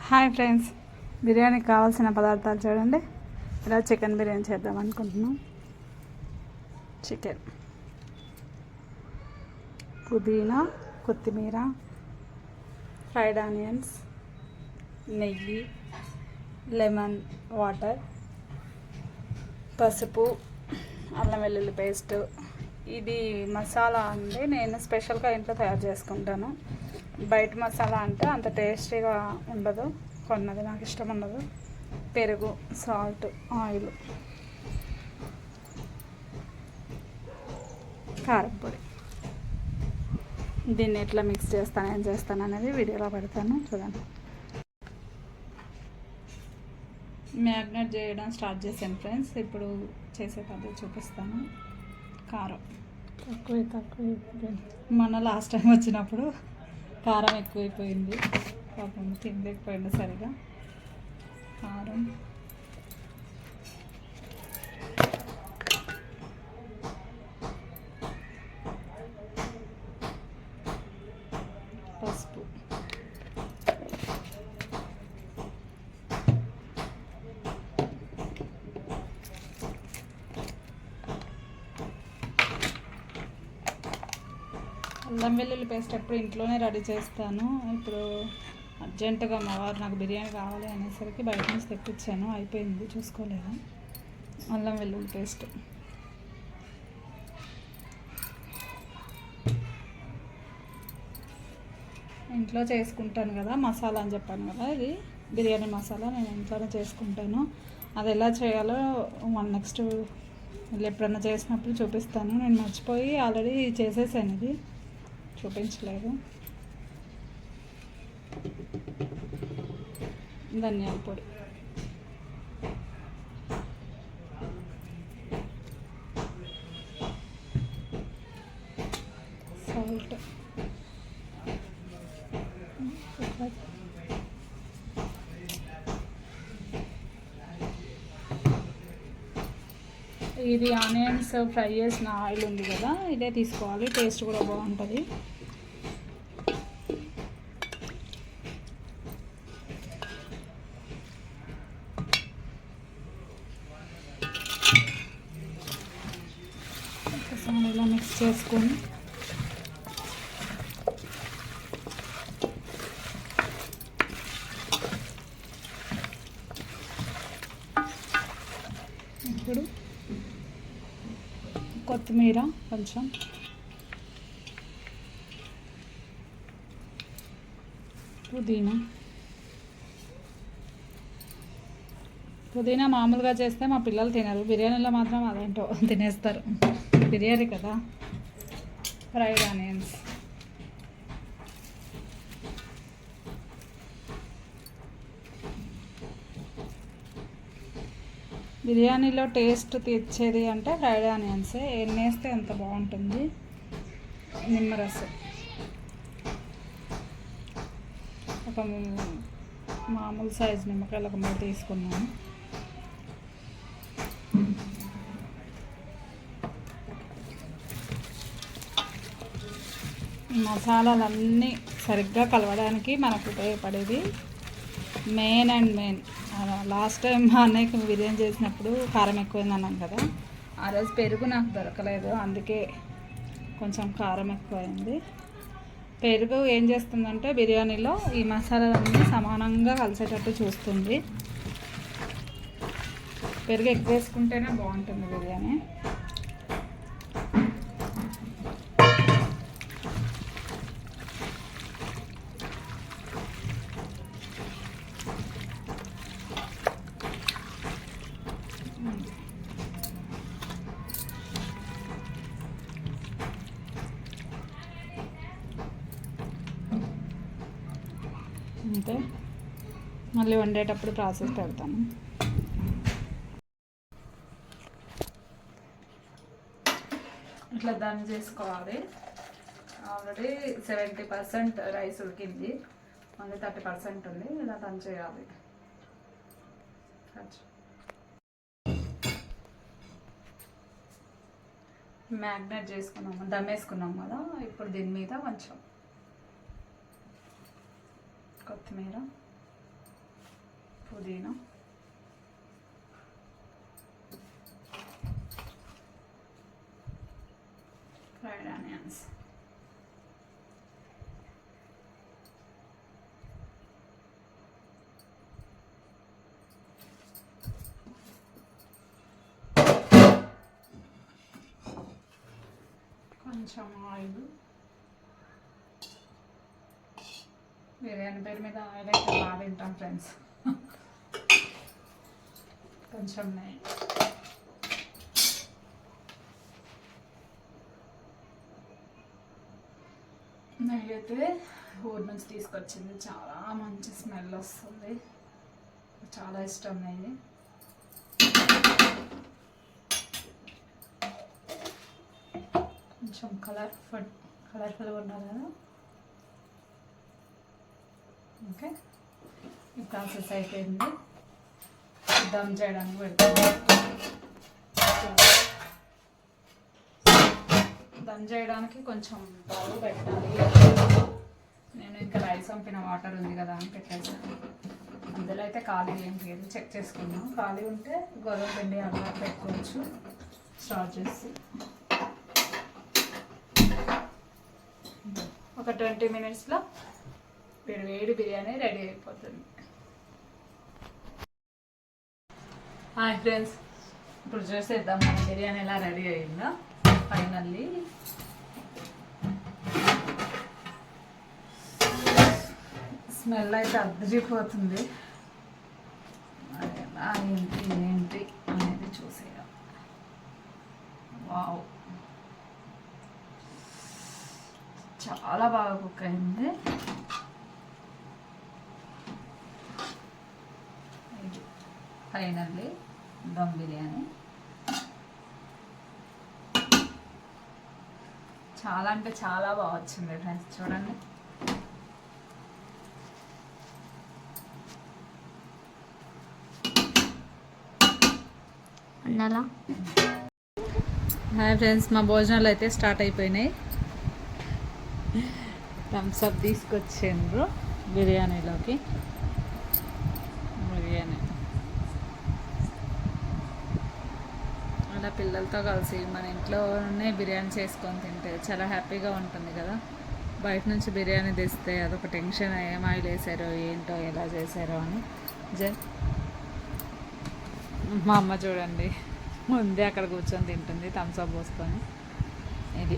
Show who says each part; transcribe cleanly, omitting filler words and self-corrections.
Speaker 1: Hi friends, బిర్యానీకి కావాల్సిన పదార్థాలు చూడండి. ఇలా చికెన్ బిర్యానీ చేద్దాం అనుకుంటున్నాం. చికెన్, పుదీనా, కొత్తిమీర, ఫ్రైడ్ ఆనియన్స్, నెయ్యి, లెమన్ వాటర్, పసుపు, అల్లం వెల్లుల్లి పేస్ట్. ఇది మసాలా అంటే నేను స్పెషల్గా ఇంట్లో తయారు చేసుకుంటాను. బయట మసాలా అంటే అంత టేస్టీగా ఉండదు, కొన్నది నాకు ఇష్టం ఉండదు. పెరుగు, సాల్ట్, ఆయిల్, కారం పొడి. దీన్ని ఎట్లా మిక్స్ చేస్తాను, ఏం చేస్తాను అనేది వీడియోలో పెడతాను, చూడండి. మ్యాగ్నేట్ చేయడం స్టార్ట్ చేశాను ఫ్రెండ్స్. ఇప్పుడు చేసే పద్ధతి చూపిస్తాను. కారం తక్కువ మొన్న లాస్ట్ టైం వచ్చినప్పుడు కారం ఎక్కువైపోయింది, పాపం తినలేకపోయింది సరిగా. కారం, పసుపు, అల్లం వెల్లుల్లి పేస్ట్ ఎప్పుడు ఇంట్లోనే రెడీ చేస్తాను. ఇప్పుడు అర్జెంటుగా మా వారు నాకు బిర్యానీ కావాలి అనేసరికి బయట నుంచి తెప్పించాను, అయిపోయింది, చూసుకోలేదు. అల్లం వెల్లుల్లి పేస్ట్, ఇంట్లో చేసుకుంటాను కదా, మసాలా అని చెప్పాను కదా, ఇది బిర్యానీ మసాలా నేను ఇంట్లోనే చేసుకుంటాను. అది ఎలా చేయాలో నెక్స్ట్ ఎప్పుడన్నా చేసినప్పుడు చూపిస్తాను. నేను మర్చిపోయి ఆల్రెడీ చేసేసాను, ఇది చూపించలేదు. ధనియాల పొడి, సాల్ట్, ఇది ఆనియన్స్ ఫ్రై చేసిన ఆయిల్ ఉంది కదా, ఇదే తీసుకోవాలి, టేస్ట్ కూడా బాగుంటుంది. ఇలా మిక్స్ చేసుకొని ఇప్పుడు కొత్తిమీర, కొంచెం పుదీనా మామూలుగా చేస్తే మా పిల్లలు తినరు, బిర్యానీలో మాత్రం అదేంటో తినేస్తారు, బిర్యానీ కదా. ఫ్రైడ్ ఆనియన్స్, బిర్యానీలో టేస్ట్ తెచ్చేది అంటే ఫ్రైడ్ ఆనియన్సే, ఎన్ని వేస్తే అంత బాగుంటుంది. నిమ్మరసం, ఒక మామూలు సైజు నిమ్మకాయలు ఒక 3 తీసుకున్నాను. మసాలాలన్నీ సరిగ్గా కలవడానికి మనకు ఉపయోగపడేది మెయిన్. లాస్ట్ టైం మా అన్నయ్యకి బిర్యానీ చేసినప్పుడు కారం ఎక్కువైంది అన్నాను కదా, ఆ రోజు పెరుగు నాకు దొరకలేదు, అందుకే కొంచెం కారం ఎక్కువైంది. పెరుగు ఏం చేస్తుందంటే బిర్యానీలో ఈ మసాలాలన్నీ సమానంగా కలిసేటట్టు చూస్తుంది. పెరుగు ఎక్కువ వేసుకుంటేనే బాగుంటుంది బిర్యానీ. అంతే, మళ్ళీ వండేటప్పుడు ప్రాసెస్ పెడతాను. ఇట్లా దమ్ చేసుకోవాలి. ఆల్రెడీ 70% రైస్ ఉడికింది, మళ్ళీ 30% ఉంది. ఇలా దమ్ చేయాలి. మ్యాగ్నేట్ చేసుకున్నాము, దమ్ వేసుకున్నాం కదా. ఇప్పుడు దీని మీద కొంచెం కొత్తిమీర, పుదీనా, ఫ్రైడ్ ఆనియన్స్, కొంచెం ఆయిల్. బిర్యానీ పేరు మీద ఆయిల్ అయితే బాగా తింటాం ఫ్రెండ్స్. కొంచెం నెయ్యి, నెయ్యి అయితే ఊరి నుంచి తీసుకొచ్చింది, చాలా మంచి స్మెల్ వస్తుంది, చాలా ఇష్టం నెయ్యి. కొంచెం కలర్ఫుల్గా ఉండాలి కదా. ఓకే, ఈ ప్రాసెస్ అయిపోయింది. దమ్ చేయడానికి పెడతాను. దమ్ చేయడానికి కొంచెం బౌల్ పెట్టాలి. నేను ఇంకా రైస్ పంపిన వాటర్ ఉంది కదా అని పెట్టేసాను. అందులో అయితే ఖాళీ ఏం లేదు, చెక్ చేసుకున్నాం. ఖాళీ ఉంటే గోధుమ పిండి అలా పెట్టుకోవచ్చు. స్టార్ట్ చేసి ఒక 20 minutesలో వేడి బిర్యానీ రెడీ అయిపోతుంది. హాయ్ ఫ్రెండ్స్, ఇప్పుడు చూసేద్దాం మన బిర్యానీ ఎలా రెడీ అయిందో. ఫైనల్లీ స్మెల్ అయితే అద్దరిపోతుంది. ఎలా ఏంటి అనేది చూసేయాలి. వావ్, చాలా బాగా కుక్ అయింది. ఫైనల్లీ దమ్ బిర్యానీ చాలా అంటే చాలా బాగా వచ్చింది ఫ్రెండ్స్. చూడండి, హాయ్ ఫ్రెండ్స్, మా భోజనాలు అయితే స్టార్ట్ అయిపోయినాయి. థమ్స్ అప్ తీసుకొచ్చిండ్రు బిర్యానీలోకి. బిర్యానీ అలా పిల్లలతో కలిసి మన ఇంట్లోనే బిర్యానీ చేసుకొని తింటే చాలా హ్యాపీగా ఉంటుంది కదా. బయట నుంచి బిర్యానీ తెస్తే అదొక టెన్షన్, ఏం ఆయిల్ వేసారో ఏంటో ఎలా చేశారో అని. మా అమ్మ చూడండి ముందే అక్కడ కూర్చొని తింటుంది థమ్స్ అప్ పోసుకొని. ఇది